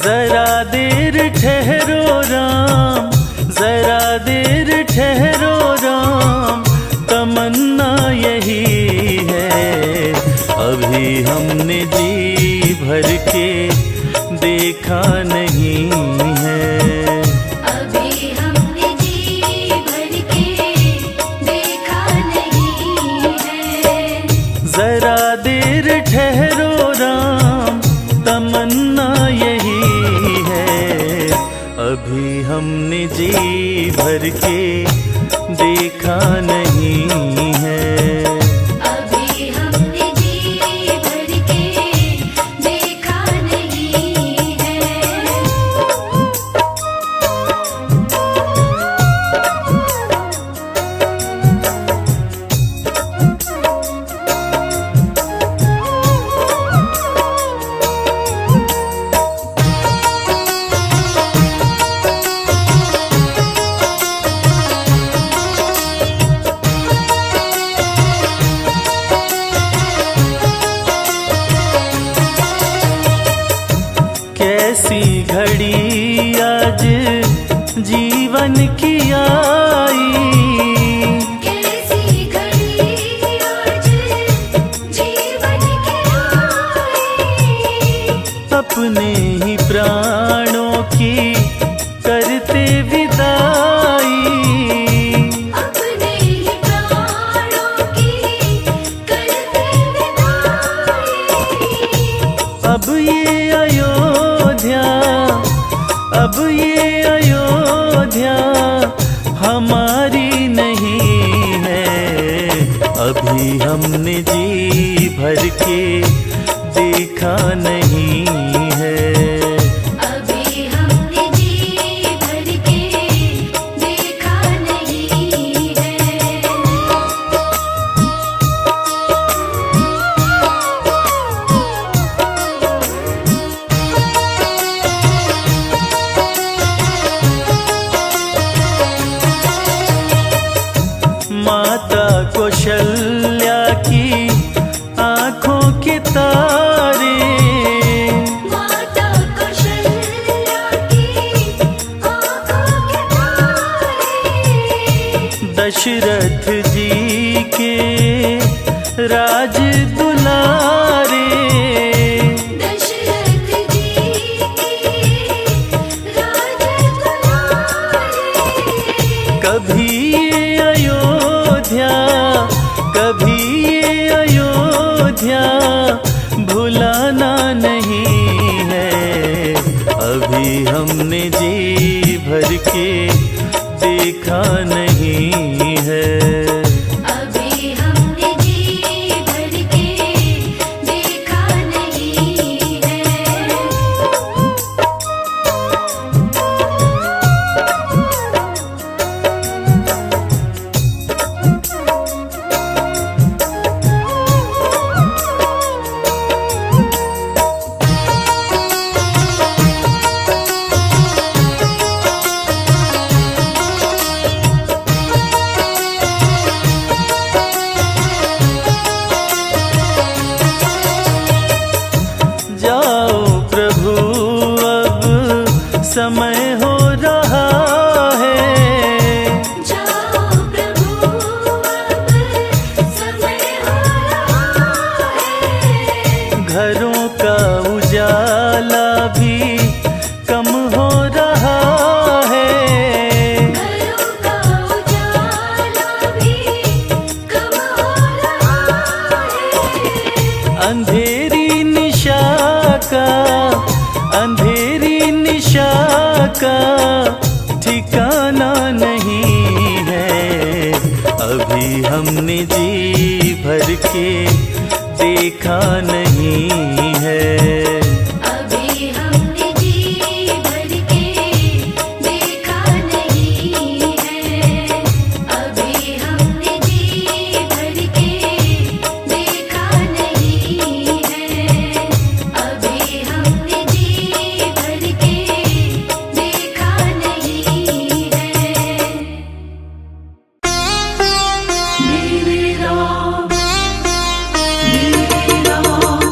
जरा देर ठहरो राम, जरा देर ठहरो राम, तमन्ना यही है। अभी हमने जी भर के देखा नहीं है। अभी हमने जी भर के देखा नहीं है। जरा देर ठहरो राम, तमन्ना यही है। अभी हमने जी भर के देखा नहीं है। अभी हमने जी भर के देखा नहीं है। कैसी घड़ी आज जीवन की आई, कैसी घड़ी आज जीवन की आई। अपने ही प्राणों की करते विदाई। अपने ही प्राणों की करते विदाई। अब ये अयोध्या, अब ये अयोध्या हमारी नहीं है। अभी हमने जी भर के देखा नहीं है। अभी हमने जी भर के देखा नहीं है। माता कौशल्या की आंखों के तारे, माता कौशल्या की आंखों के तारे। दशरथ जी के राज दुलारे। दशरथ जी के राज दुलारे। कभी ये अयोध्या, कभी ये अयोध्या भुलाना नहीं है। अभी हमने जी भर के देखा नहीं है। अभी हमने जी भर के देखा नहीं है। जाओ प्रभु अब समय हो रहा है। जाओ प्रभु अब समय हो रहा है। घरों का उजाला भी कम हो रहा है। घरों का उजाला भी कम हो रहा है। अंधेरी निशा का, अंधेरी निशा का ठिकाना नहीं है। अभी हमने जी भर के देखा नहीं है। अभी हमने जी भर के देखा नहीं है। अभी हमने जी भर के देखा नहीं है। अभी हमने जी भर के देखा नहीं है। मेरे राम, मेरे राम।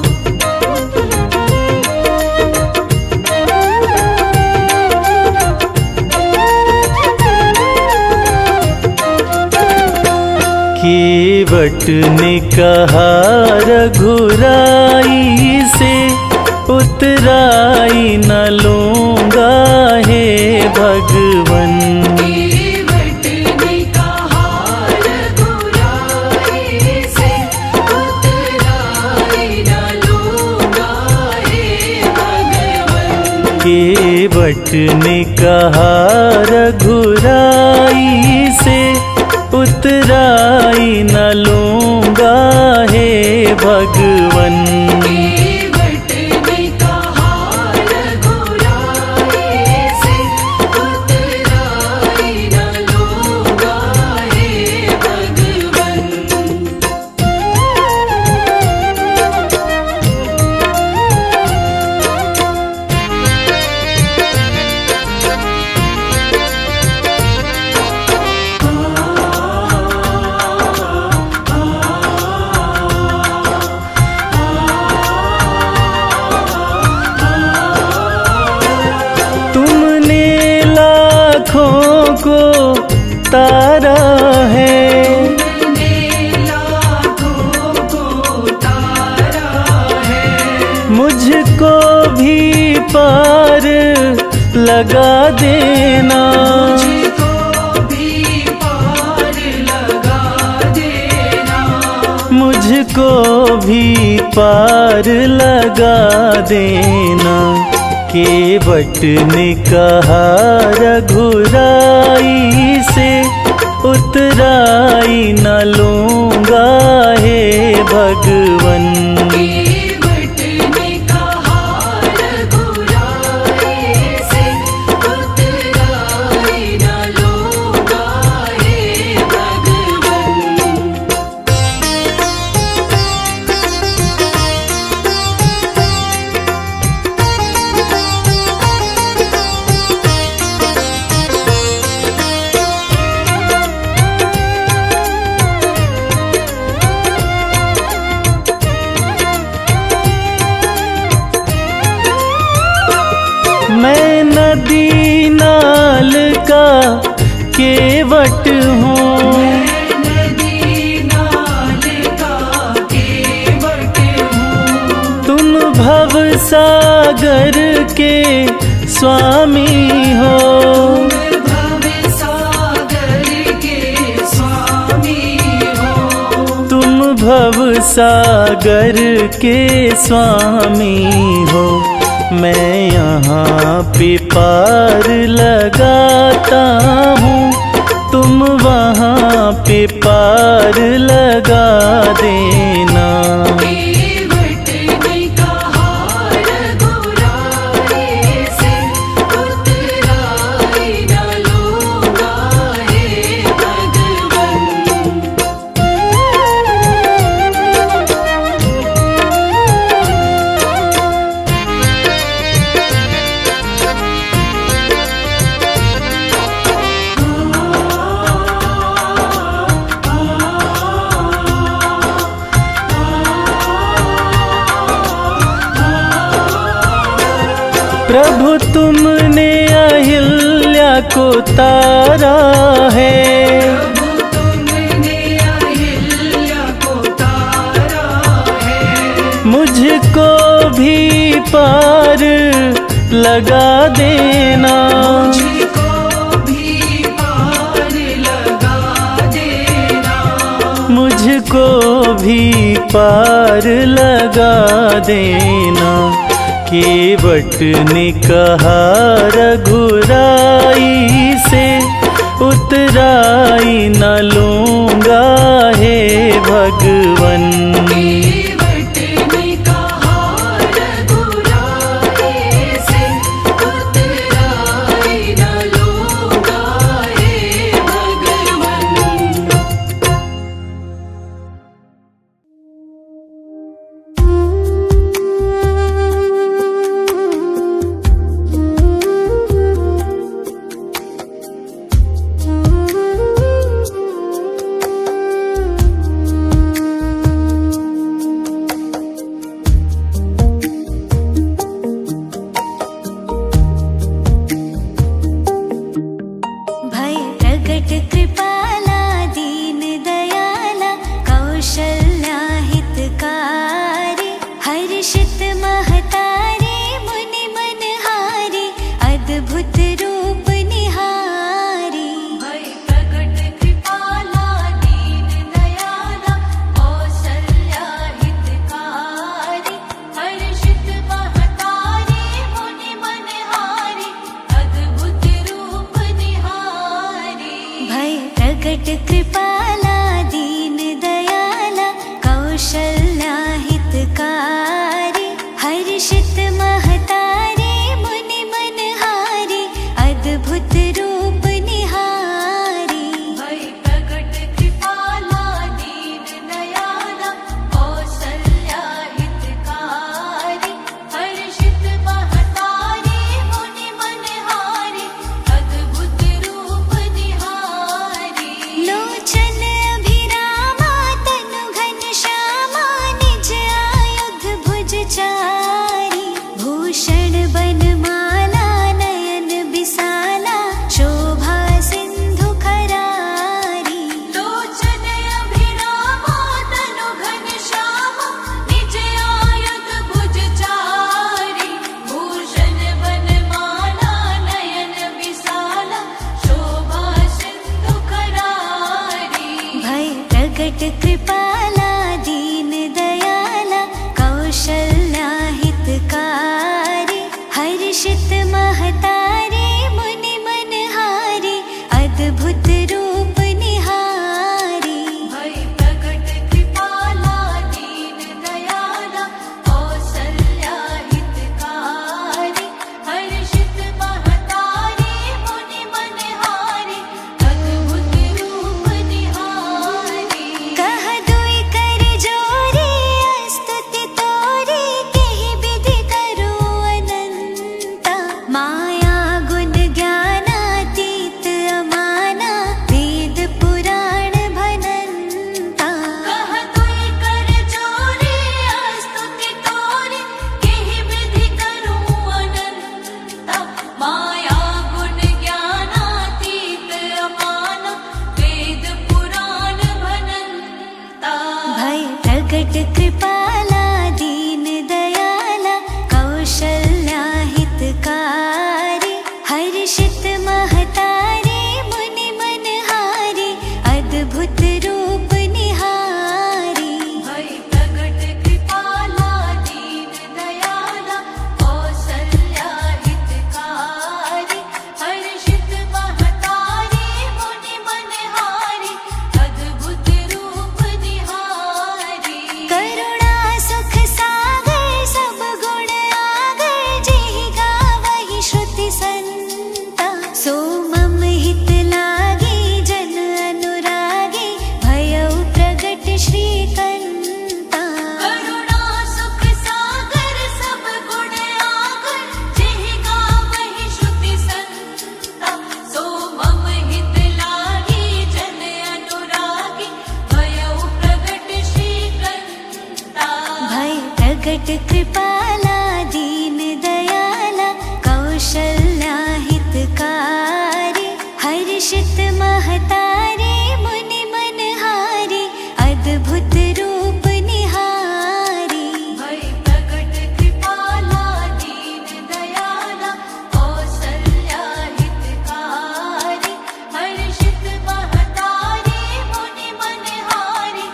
केवट ने कहा रघुराई से उतराई न लूँगा हे भगवन। केवट ने कहा रघुराई से उतराई न लूँगा हे भगवन। केवट ने कहा रघुराई से उतराई न लूँगा हे भगवन। केवट ने कहा रघुराई से उतराई न लूँगा हे भगवन। तुमने लाखों को तारा है, तुमने लाखों को तारा है, मुझको भी पार लगा देना। मुझको भी पार लगा देना। मुझको भी पार लगा देना। केवट ने कहा रघुराई से उतराई न लूँगा हे भगवन। केवट ने कहा रघुराई से उतराई न लूँगा हे भगवन। मैं नदी नाल का केवट हूँ, नदी नाल का केवट हूँ। तुम भव सागर के स्वामी हो। भव सागर के स्वामी हो। तुम भव सागर के स्वामी हो। मैं यहाँ पे पार लगाता हूँ, तुम वहाँ पे पार लगा देना। केवट ने कहा रघुराई से उतराई न लूँगा हे भगवन। प्रभु तुमने अहिल्या को तारा है, प्रभु तुमने अहिल्या को तारा है। मुझको भी पार लगा देना। मुझको भी पार लगा देना। मुझको भी पार लगा देना। केवट ने कहा रघुराई से उतराई न लूँगा हे भगवन। केवट ने कहा रघुराई से उतराई न लूँगा हे भगवन। बनमाला नयन बिसाला शोभा सिंधु खरारी लोचन अभिरामा तनु घनश्यामा निज आयुध भुज चारी भूषण बनमाला नयन विशाला शोभा सिंधु करारी भय प्रगट कृपाला दीन दयाला कौशल्या हितकारी हर्षित महतारी मुनि मनहारी अद्भुत रूप निहारी भय प्रगट कृपाला दीन दयाला कौसल्या हितकारी हर्षित महतारी मुनि मनहारी अद्भुत रूप निहारी कह दुई कर जोरी स्तुति तोरी केहि विधि करो अनंता माया गुण ज्ञानातीत अमाना वेद पुराण भनंता कह तुई कर जोरी स्तुति तोरी केहि विधि करूं अनंता माया गुण ज्ञानातीत अमाना वेद पुराण भनंता भय प्रगट कृपाला दीन दयाला कौशल्या हितकारी हर्षित महतारी मुनि मनहारी अद्भुत रूप निहारी भय प्रगट कृपाला दीन दयाला कौसल्या हितकारी हर्षित महतारी मुनि मनहारी अद्भुत रूप निहारी करुणा सुख सागर सब गुण आगर जेहि गावहि श्रुति संता सो मम हित लागी जन अनुरागी भयउ प्रगट श्रीकंता करुणा सुख सागर सब गुण आगर जेहि गावहि श्रुति संता सो मम हित लागी जन अनुरागी भयउ प्रगट श्रीकंता भय प्रगट कृपाला दीन दयाला कौशल्या हितकारी हर्षित महतारी मुनि मनहारी अद्भुत रूप निहारी भय प्रगट कृपाला दीन दयाला कौसल्या हितकारी हर्षित महतारी मुनि मनहारी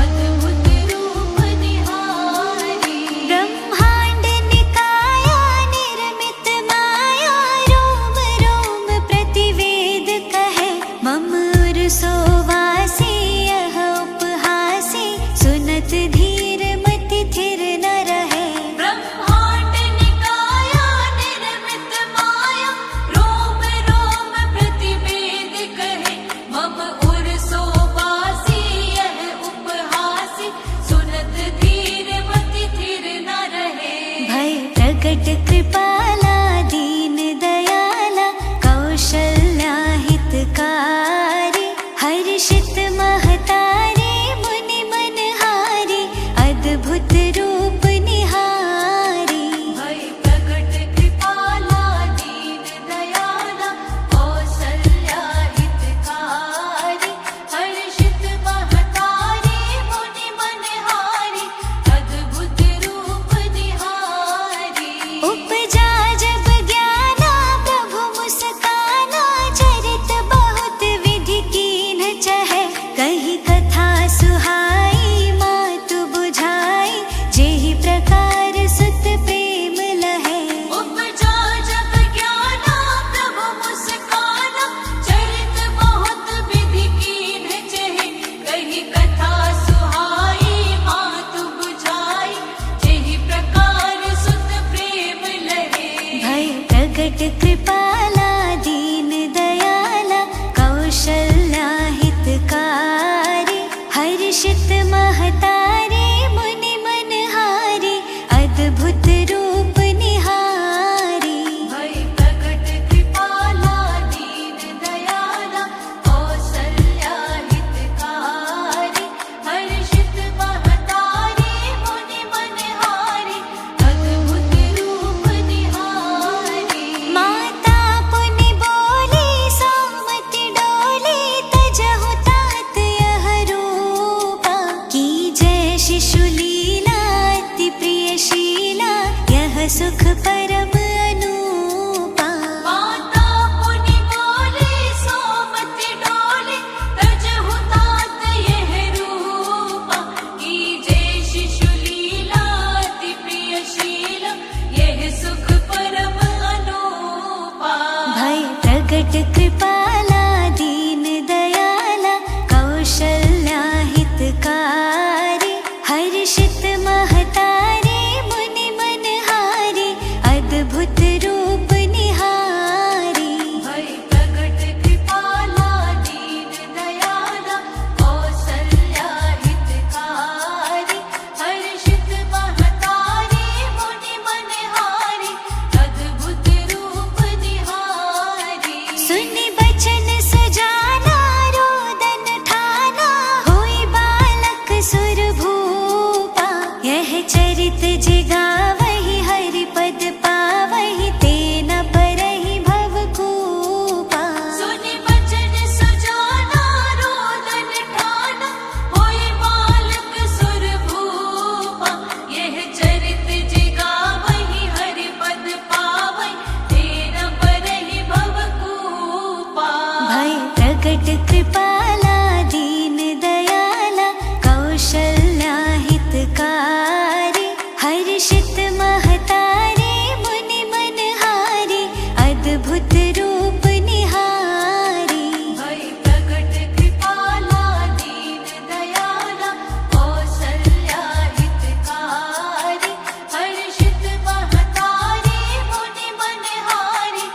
अद्भुत रूप निहारी ब्रह्मांड निकाया निर्मित माया रोम रोम प्रतिवेद कहे मम उर सोवासी यह उपहासी सुनत धीर मति थिर न रहे ब्रह्मांड निकाया निर्मित माया रोम रोम प्रतिवेद कहे मम उर सोवासी यह उपहासी सुनत धीर मति थिर न रहे भय प्रगट कृपाला दीन दयाला कौशल्या हितकारी हर्षित महतारी मुनि मनहारी अद्भुत रूप निहारी भय प्रगट कृपाला दीन दयाला कौसल्या हितकारी हर्षित महतारी मुनि मनहारी अद्भुत रूप निहारी उपजा जब ज्ञाना प्रभु मुस्काना चरित बहुत विधि कीन चहे कही कथा सुहाई मातु बुझाई जेहि प्रकार सुत प्रेम लहे उपजा जब ज्ञाना प्रभु मुस्काना चरित बहुत विधि कीन चहे कही कथा सुहाई मातु बुझाई जेहि प्रकार सुत प्रेम लहे भय प्रगट कृपाला दीन दयाला कौशल्या हितकारी हर्षित महतारी मुनि मनहारी अद्भुत रूप निहारी भय प्रगट कृपाला दीन दयाला कौसल्या हितकारी हर्षित महतारी मुनि मनहारी अद्भुत रूप निहारी प्रकट कृपाला दीन दयाला कौशल्या हितकारी हर्षित महतारी मुनि मनहारी अद्भुत रूप निहारी भय प्रकट कृपाला दीन दयाला कौसल्या हितकारी हर्षित महतारी मुनि मनहारी अद्भुत रूप निहारी सुनि बचन सुजाना रोदन ठाना होई बालक सुर भूपा यह चरित जिगावहि हरि पद पावहि तेन परहि भव कूपा सुनि बचन सुजाना रोदन ठाना होई बालक सुर भूपा यह चरित जिगावहि हरि पद पावहि तेन परहि भव कूपा भय प्रकट कृपाला दीन दयाला कौशल्या हितकारी हर्षित महतारी मुनि मनहारी अद्भुत रूप निहारी भय प्रकट कृपाला दीन दयाला कौसल्या हितकारी हर्षित महतारी मुनि मनहारी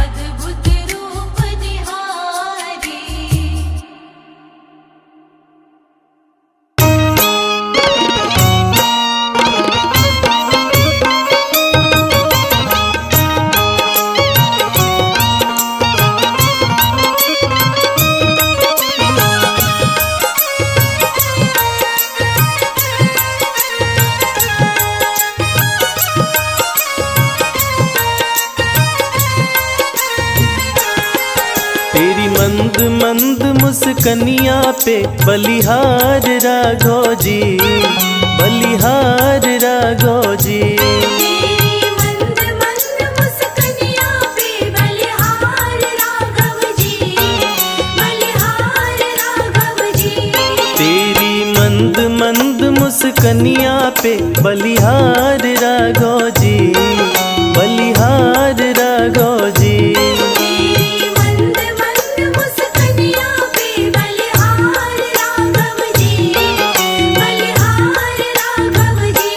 अद्भुत रूप निहारी तेरी मंद मंद मुस्कनिया पे बलिहार राघो जी, बलिहार राघो जी। तेरी मंद मंद मुस्कनिया पे बलिहार राघव जी, बलिहार राघव जी। तेरी मंद मंद मुस्कनिया पे बलिहार राघो जी, बलिहार राघो जी। तेरी मंद मंद मुस्कनिया पे बलिहार राघव जी, बलिहार राघव जी।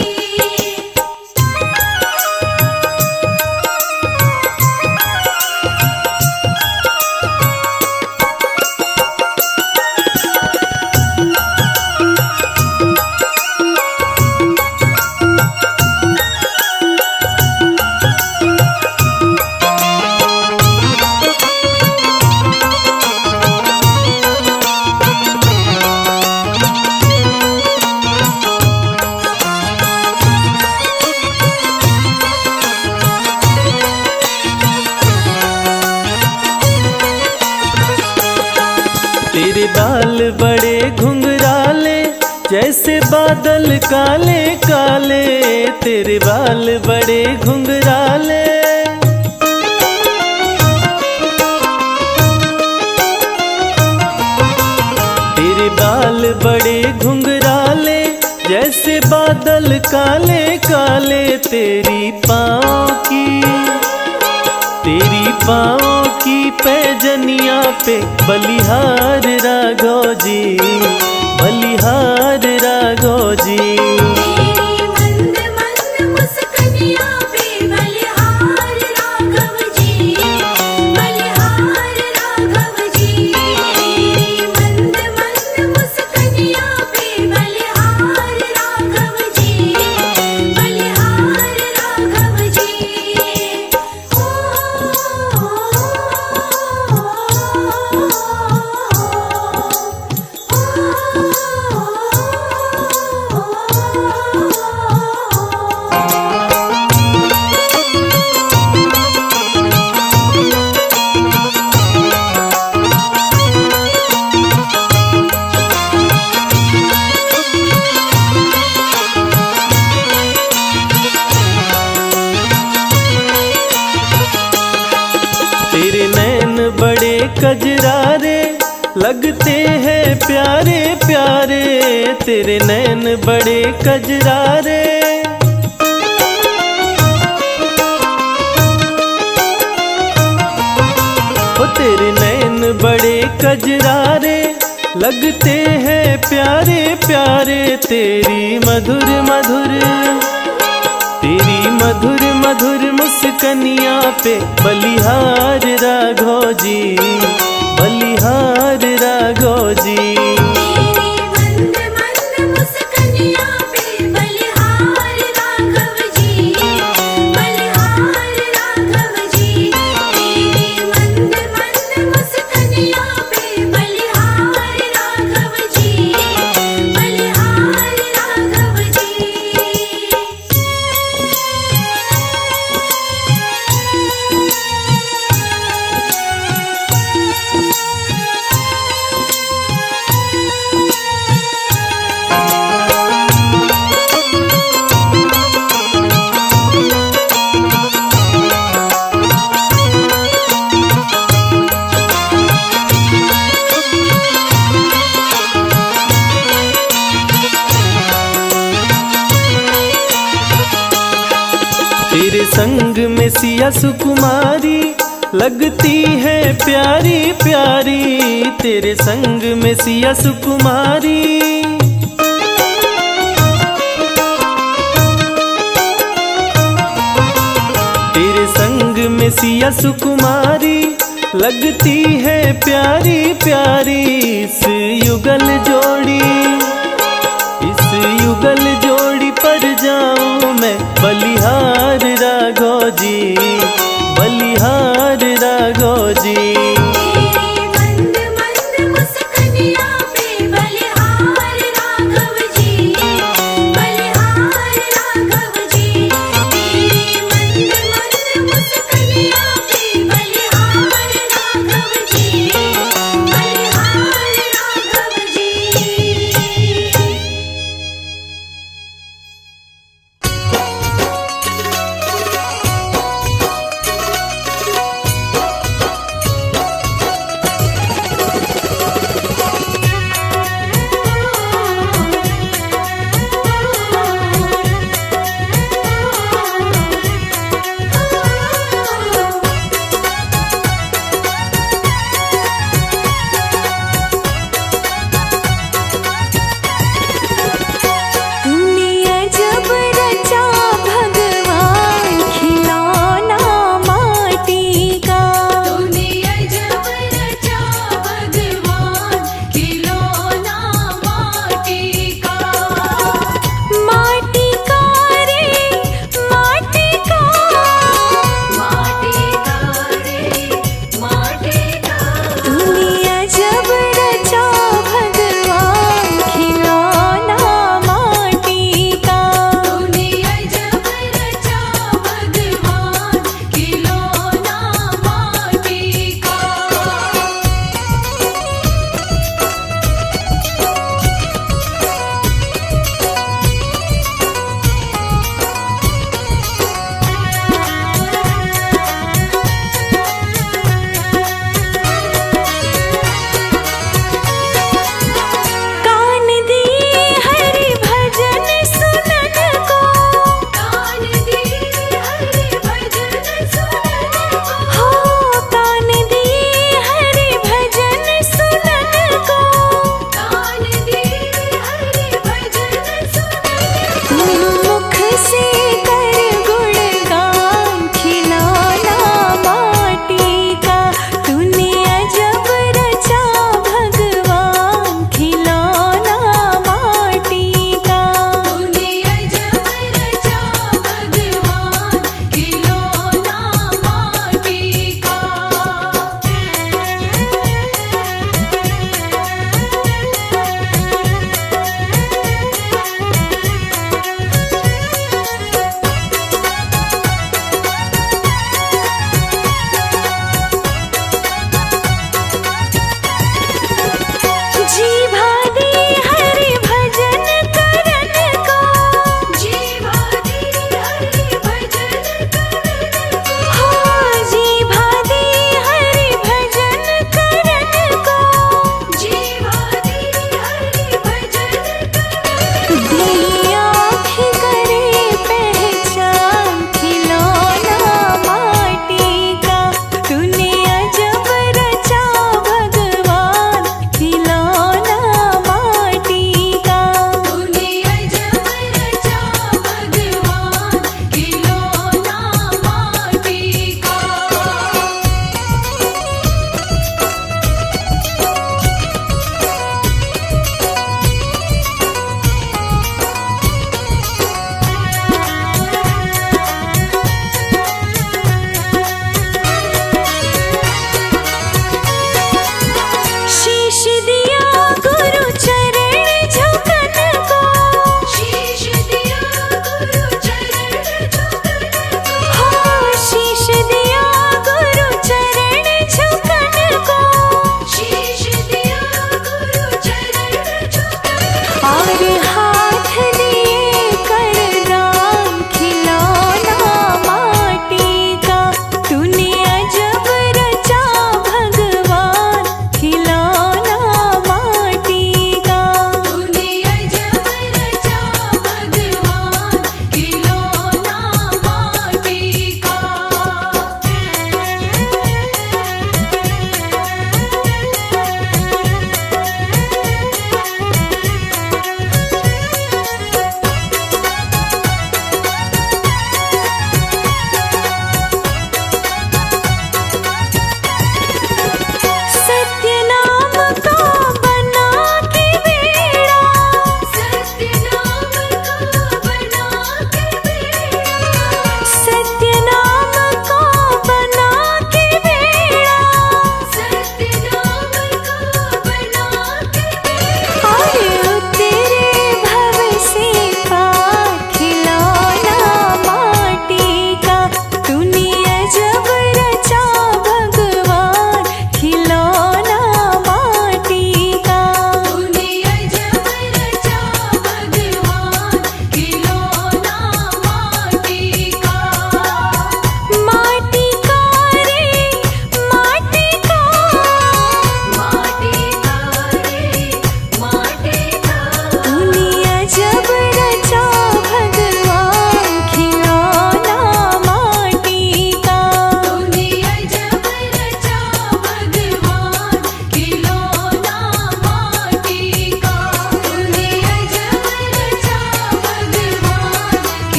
तेरे बाल बड़े घुंघराले जैसे बादल काले काले, तेरे बाल बड़े घुंघराले। तेरे बाल बड़े घुंघराले जैसे बादल काले काले। तेरी पाँव की पैजनिया पे बलिहार राघो जी, बलिहार राघो जी। तेरी मंद मंद मुस्कनिया पे बलिहार राघव जी, बलिहार राघव जी। तेरी मंद मंद मुस्कनिया पे बलिहार राघव जी, बलिहार राघव जी। तेरे नैन बड़े कजरारे लगते हैं प्यारे प्यारे, तेरे नैन बड़े कजरारे। ओ तेरे कजरारे लगते हैं प्यारे प्यारे, तेरी मधुर मधुर मुस्कनिया पे बलिहार राघव जी, बलिहार राघव जी। तेरी मंद मंद मुस्कनिया पे बलिहार राघव जी, बलिहार राघव जी। तेरी मंद मंद मुस्कनिया पे बलिहार राघव जी, बलिहार राघव जी। तेरे संग में सिया सुकुमारी लगती है प्यारी प्यारी, तेरे संग में सिया सुकुमारी। तेरे संग में सिया सुकुमारी लगती है प्यारी प्यारी, इस युगल जोड़ी पर जाऊं मैं बलिहार राघव जी, बलिहार राघव जी। तेरी मंद मंद मुस्कनिया पे बलिहार राघव जी, बलिहार राघव जी। तेरी मंद मंद मुस्कनिया पे बलिहार राघव जी, बलिहार राघव जी।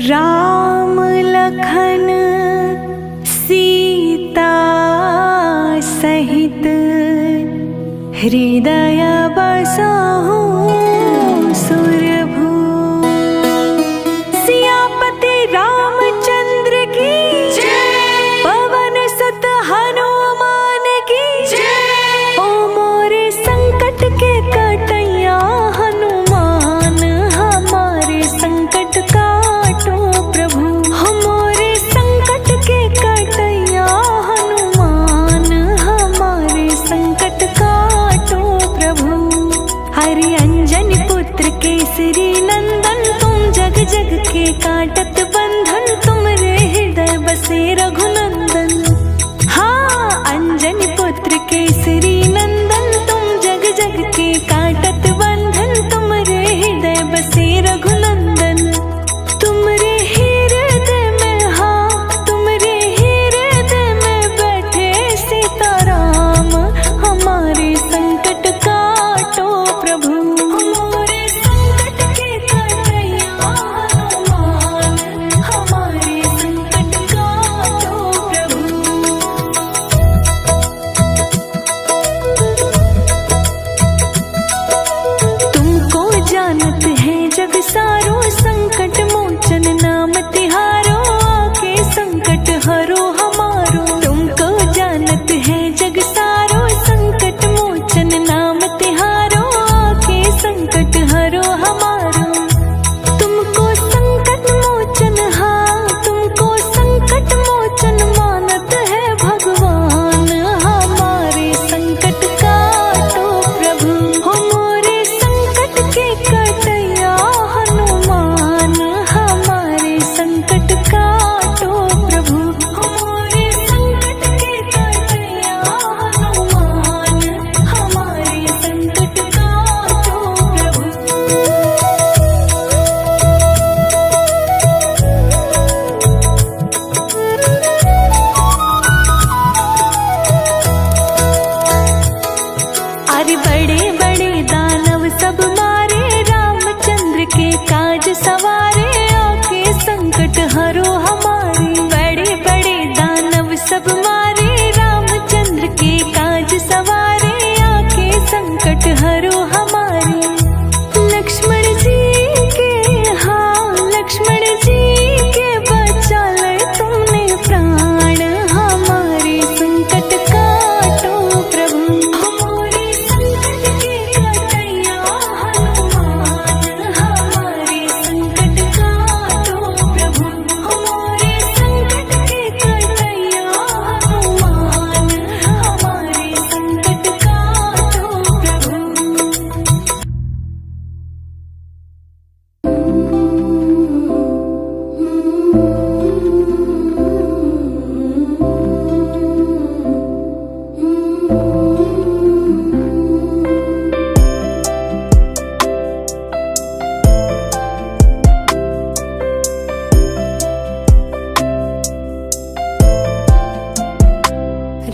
राम लखन सीता सहित हृदय बसहु सुरभू। सियापति रामचंद्र की जय, पवन सुत हनुमान की जय। ओ मोरे संकट के कटैया हनुमान, हमारे संकट काटो प्रभु। हमारे संकट के कटैया हनुमान, हमारे संकट काटो प्रभु। हरि अंजनी पुत्र केसरी नंदन, तुम जग जग के काटत बंधन। तुमरे हृदय बसे रघुनंदन। हाँ, अंजनी पुत्र केसरी नंदन, तुम जग जग के काटत बंधन। तुमरे हृदय बसे रघुनंदन। तुमरे हृदय में, हाँ तुमरे हृदय में बैठे सीताराम। हमारे संकट काटो प्रभु। हमारे संकट के कटैया हनुमान, हमारे संकट काटो प्रभु। तुमको जानत है जग सारो, संकट मोचन नाम तिहारो। आके संकट हरो हमारो। तुमको जानत है जग सारो, संकट मोचन नाम तिहारो। आके संकट हरो हमारो। तुमको संकट मोचन, हाँ तुमको संकट मोचन मानत है भगवान। हमारे संकट काटो प्रभु। हमारे संकट के कटैया हनुमान, हमारे संकट काटो प्रभु। हमारे संकट के कटैया हनुमान, हमारे संकट काटो प्रभु। अरे बड़े बड़े दानव सब मारे, रामचंद्र के काज सवारे। आके संकट हरो हमारे। बड़े बड़े दानव सब मारे, रामचंद्र के काज सवारे। आके संकट हरो हमारे। लक्ष्मण जी के, हाँ लक्ष्मण जी के बचा ले तुमने प्राण। हमारे संकट काटो प्रभु। हमारे संकट के कटैया हनुमान, हमारे संकट काटो प्रभु। हमारे संकट के कटैया हनुमान, हमारे संकट काटो प्रभु।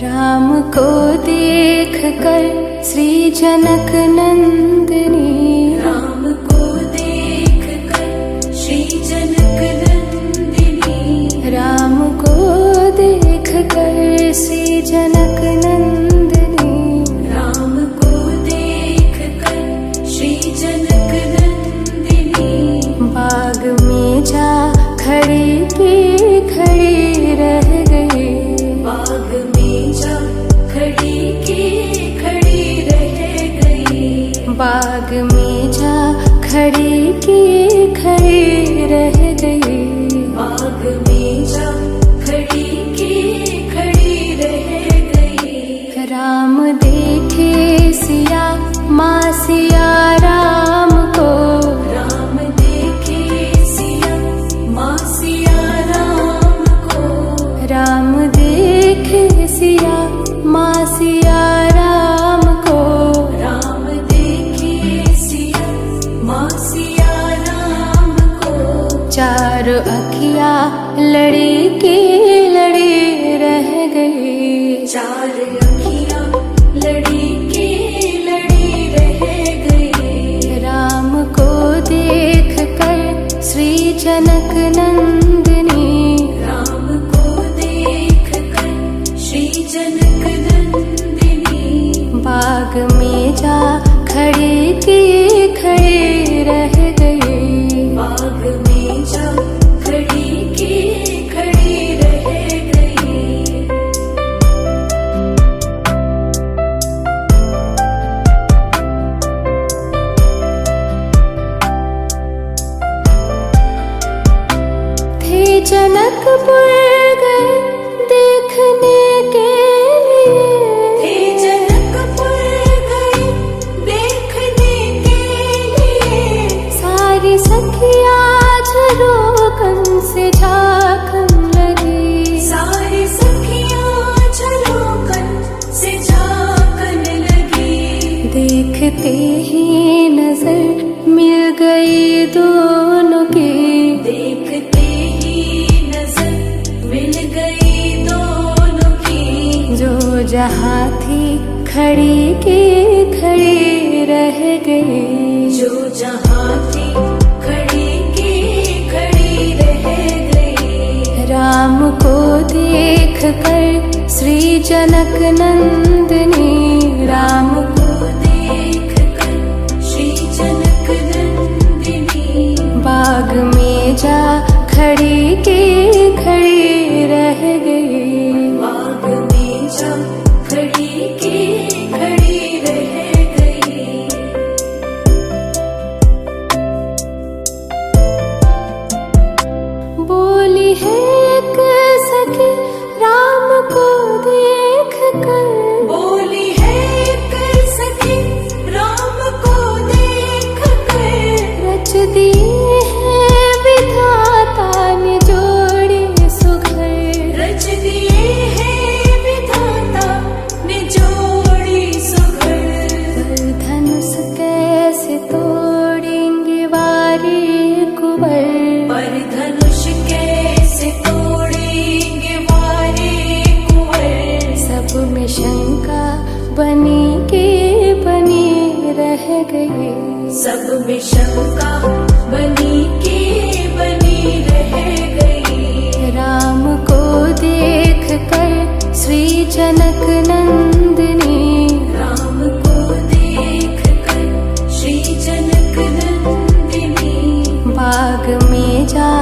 राम को देख कर श्री जनक नंदिनी, राम को देख कर श्री जनक नंदिनी। राम को देख कर श्री जनक नंदिनी, राम को देख कर श्री जनक नंदिनी। बाग में जा खड़ी की खड़ी रह गई, बाग में जा खड़ी की खड़ी रह गई। बाग में जा खड़ी की खड़ी रह गई, बाग में जा खड़ी की खड़ी रह गई। राम देखे सिया माँ सिया राम को, राम देखे सिया माँ सिया राम को। राम देखे सिया माँ सिया राम को, राम देखे सिया माँ सिया राम को। चारों अखियाँ लड़ी की लड़ी रह गई, चार अखियाँ लड़ी की लड़ी रह गई। बाग में जा खड़े के खड़े रह गए, बाग में जा खड़ी के खड़ी रह गई। थे जनकपुर गए देखने के लिए, थे जनकपुर गए देखने के लिए। सारी सखियाँ झरोखन से झांकन लगी, सारी सखियाँ झरोखन से झांकन लगी। देखते ही नजर मिल गई दोनों की, देखते ही नजर मिल गई दोनों की। जो जहाँ थी खड़ी के खड़ी रह गई, जो जहाँ थी खड़ी के खड़ी रह गई। राम को देख कर श्री जनक नंदिनी, राम को देख कर श्री जनक नंदिनी। बाग में जा खड़ी के खड़ी रह गई, बाग में जा खड़ी के खड़ी रह गई। बोली है एक सखी राम को देख कर, बोली है एक सखी राम को देख कर। रच दिए हैं विधाता ने जोड़े सुघर, रच दिए हैं विधाता ने जोड़ी सुघर। पर धनुष कैसे तोड़ेंगे वारे कुंवर, पर धनुष कैसे तोड़ेंगे वारे कुंवर। सब में शंका बनी के बनी रह गई, सब में शंका बनी के बनी रह गई। राम को देख कर श्री जनक नंदिनी, राम को देख कर श्री जनक नंदिनी। बाग में जा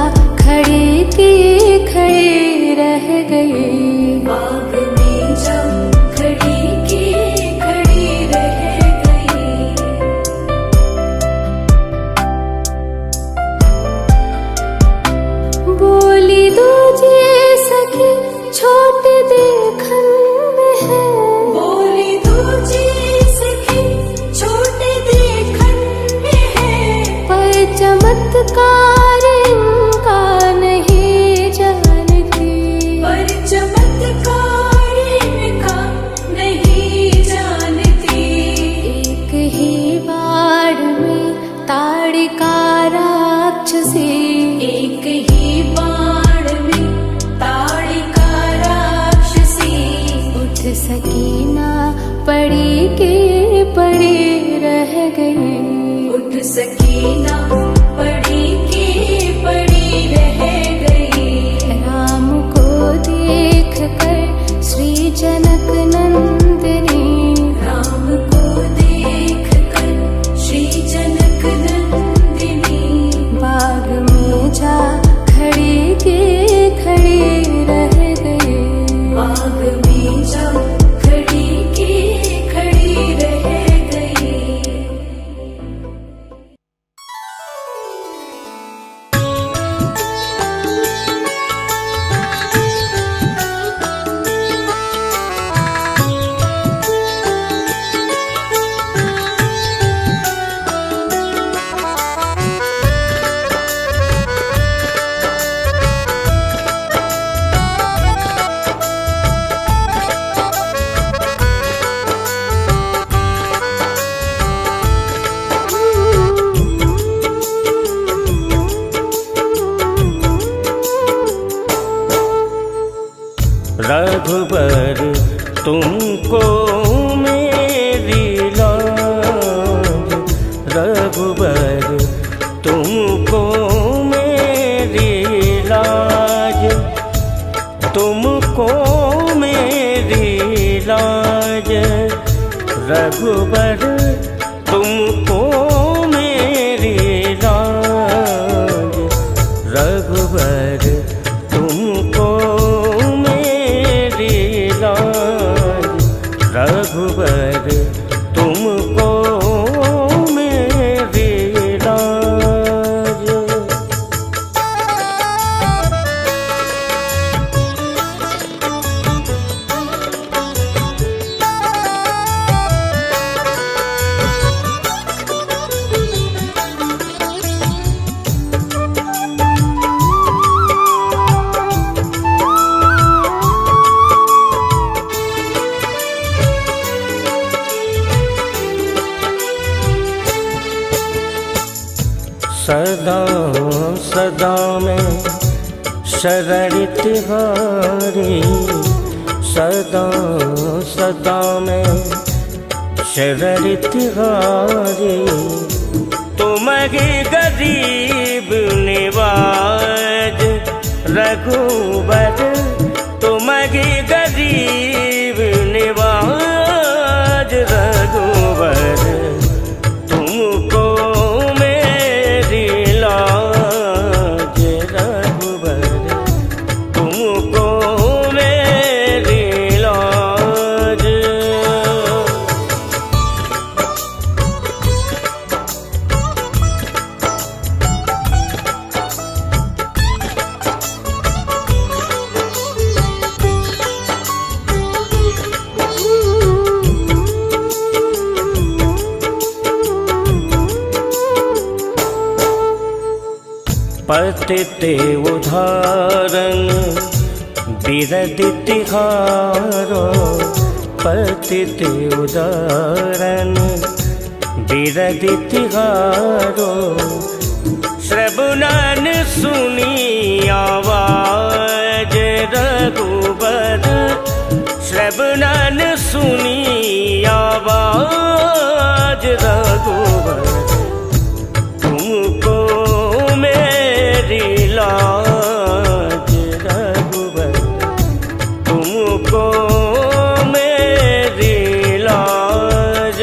खड़े के खड़े रह गई, बाग में जा खड़ी के खड़ी रह गई। बोली दूजी सखी छोटे देखन में है, बोली दूजी सखी छोटे देखन में है। पर चमत्कार इनका नहीं जानती, पर चमत्कार इनका नहीं जानती। एक ही बाढ़ में ताड़िका राक्षसी, एक ही बाण में ताड़िका राक्षसी। उठ सकी ना पड़ी के पड़ी रह गई, उठ सकी ना पड़ी के पड़ी रह गई। राम को देख कर श्री जनक नंदिनी, राम को देख कर श्री जनक नंदिनी। बाग में जा खड़ी के खड़ी रह गई, बाग में जा खड़ी के खड़ी रह गई। रघुबर तुमको मेरी लाज, रघुबर तुमको मेरी लाज, रघुबर तुमको मेरी लाज। सदा सदा में शरण तिहारी, सदा सदा में शरण तिहारी। तुम्हारी गरीब निवाज रघुबर, तुम्हारी गरीब निवाज रघुबर तुमको मेरी लाज, रघुबर तुमको मेरी लाज। पतित उदाहरण बिरद तिहारो, पतित उदाहरण बिरद तिहारो। श्रवणन सुनी आवाज रघुबर, श्रवणन सुनी आवाज रघुबर तुमको मेरी लाज, रघुबर तुमको मेरी लाज।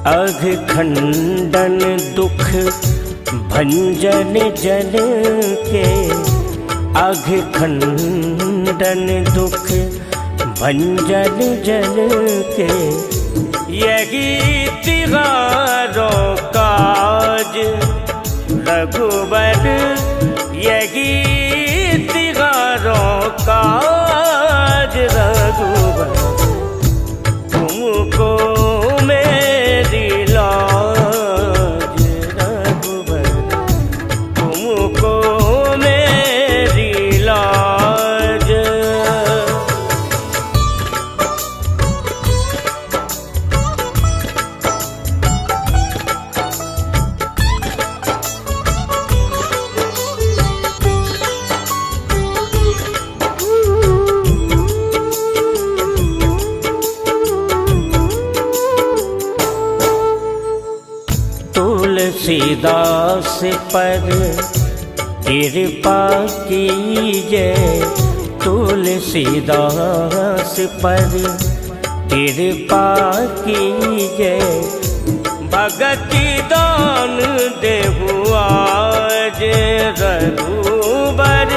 अघ खंडन दुख भंजन जन के, अघ खंडन दुख भंजन जन के। यही तिहारों काज रघुबर, यही तिहारों काज रघुबर तुमको मेरी लाज, रघुबर तुमको मेरी लाज। तुलसीदास पर कृपा कीजे, तुलसीदास पर कृपा कीजे। भगति दान देहु आज रघुबर,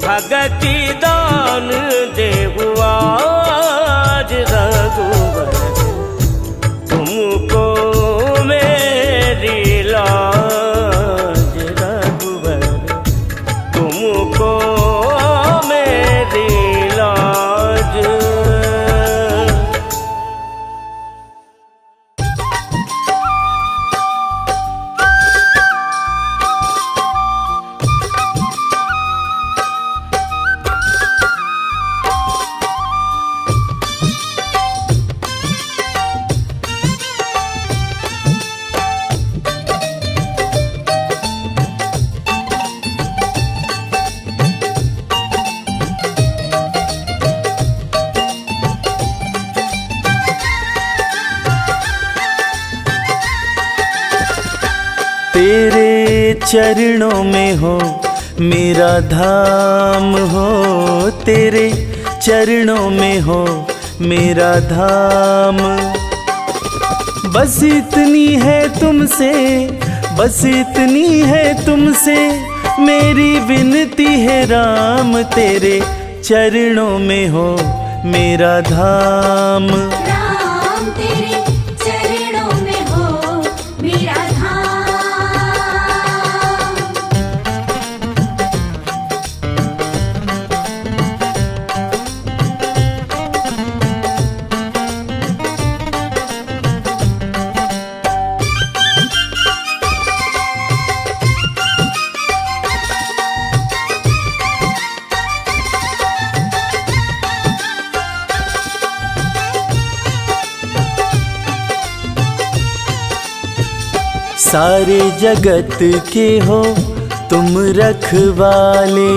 भगति दान देहु आज रघुबर तुमको मेरी लाज, रघुबर तुमको मेरी लाज। चरणों में हो मेरा धाम हो, तेरे चरणों में हो मेरा धाम। बस इतनी है तुमसे, बस इतनी है तुमसे मेरी विनती है राम, तेरे चरणों में हो मेरा धाम। राम तेरे चरणों में हो मेरा धाम। सारे जगत के हो तुम रखवाले,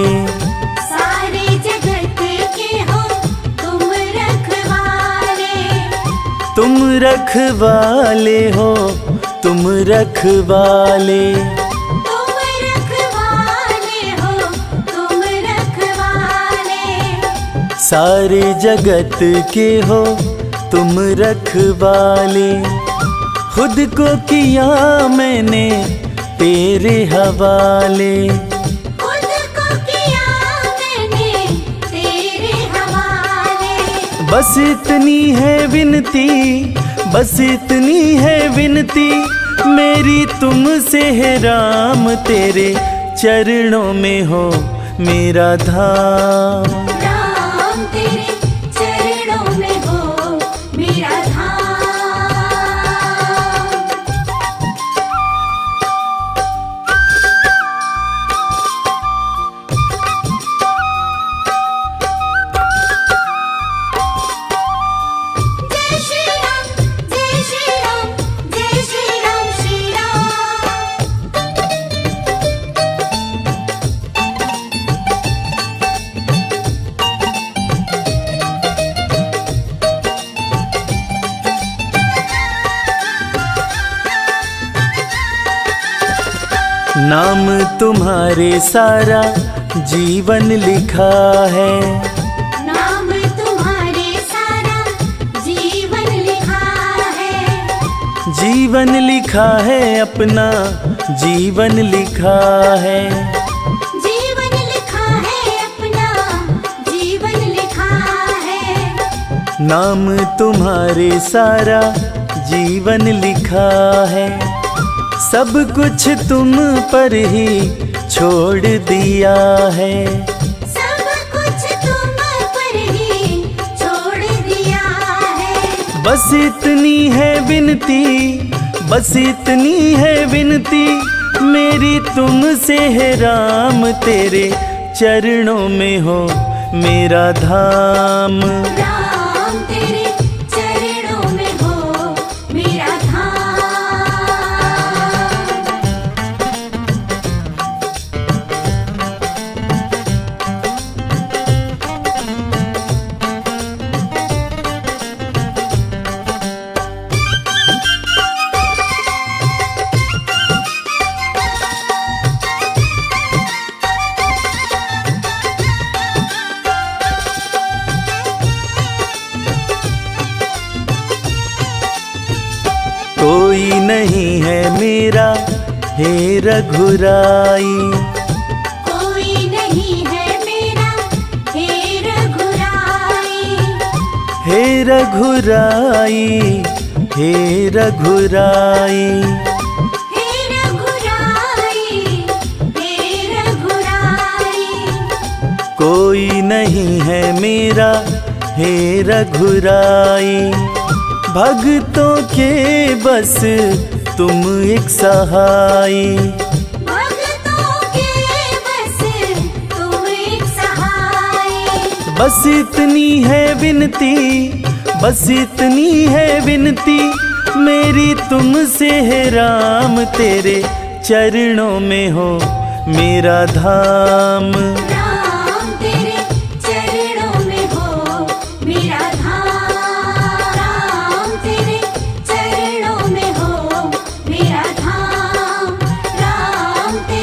सारे जगत के हो तुम रखवाले। तुम रखवाले हो, तुम रखवाले। तुम रखवाले हो, तुम रखवाले। सारे जगत के हो तुम रखवाले, खुद को किया मैंने तेरे हवाले। खुद को किया मैंने तेरे हवाले। बस इतनी है विनती, बस इतनी है विनती मेरी तुमसे है राम, तेरे चरणों में हो मेरा धाम। राम तेरे चरणों में हो मेरा धाम। जय श्री राम, जय श्री राम, जय श्री राम, श्री राम। नाम तुम्हारे सारा जीवन लिखा है, नाम तुम्हारे सारा जीवन लिखा है। जीवन लिखा है अपना जीवन लिखा है। जीवन लिखा है अपना जीवन लिखा है। नाम तुम्हारे सारा जीवन लिखा है, सब कुछ तुम पर ही छोड़ दिया है। सब कुछ तुम पर ही छोड़ दिया है। बस इतनी है विनती, बस इतनी है विनती मेरी तुमसे है राम, तेरे चरणों में हो मेरा धाम। राम तेरे चरणों में हो मेरा धाम। कोई नहीं है मेरा हे रघुराई, कोई नहीं है मेरा हे रघुराई। हे रघुराई, हे रघुराई। हे रघुराई, हे रघुराई। कोई नहीं है मेरा हे रघुराई, भक्तों के बस तुम एक सहाई। भक्तों के बस तुम एक सहाय। बस इतनी है विनती, बस इतनी है विनती मेरी तुमसे है राम, तेरे चरणों में हो मेरा धाम। राम तेरे चरणों में हो मेरा धाम। राम तेरे चरणों में हो मेरा धाम। राम तेरे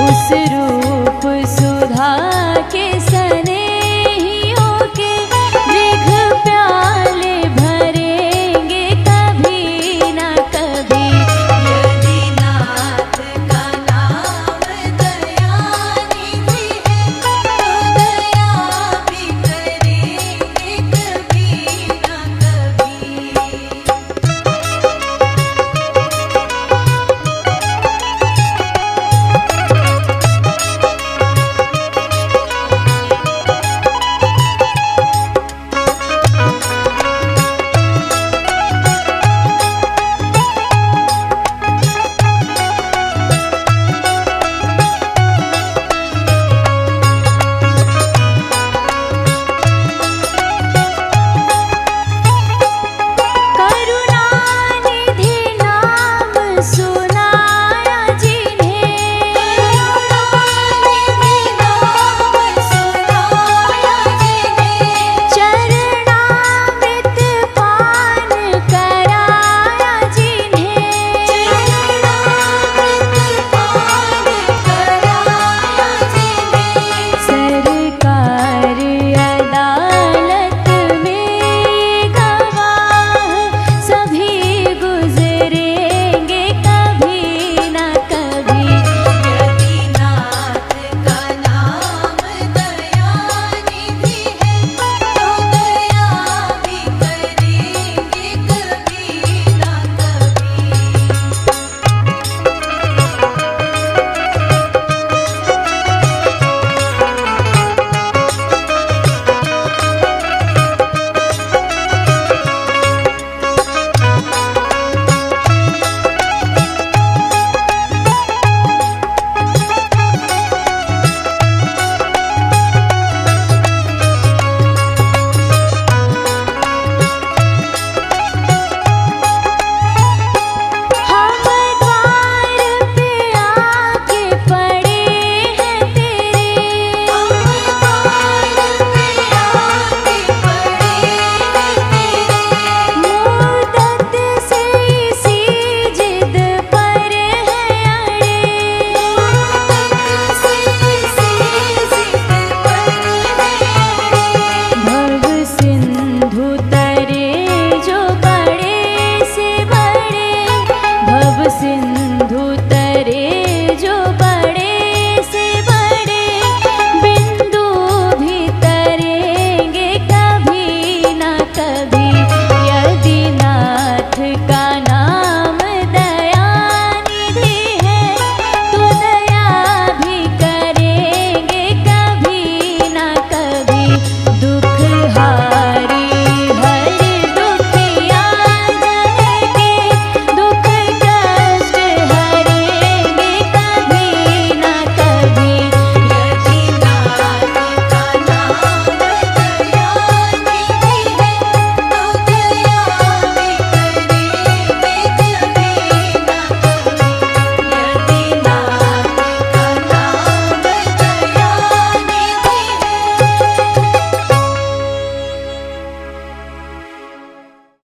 उस रूप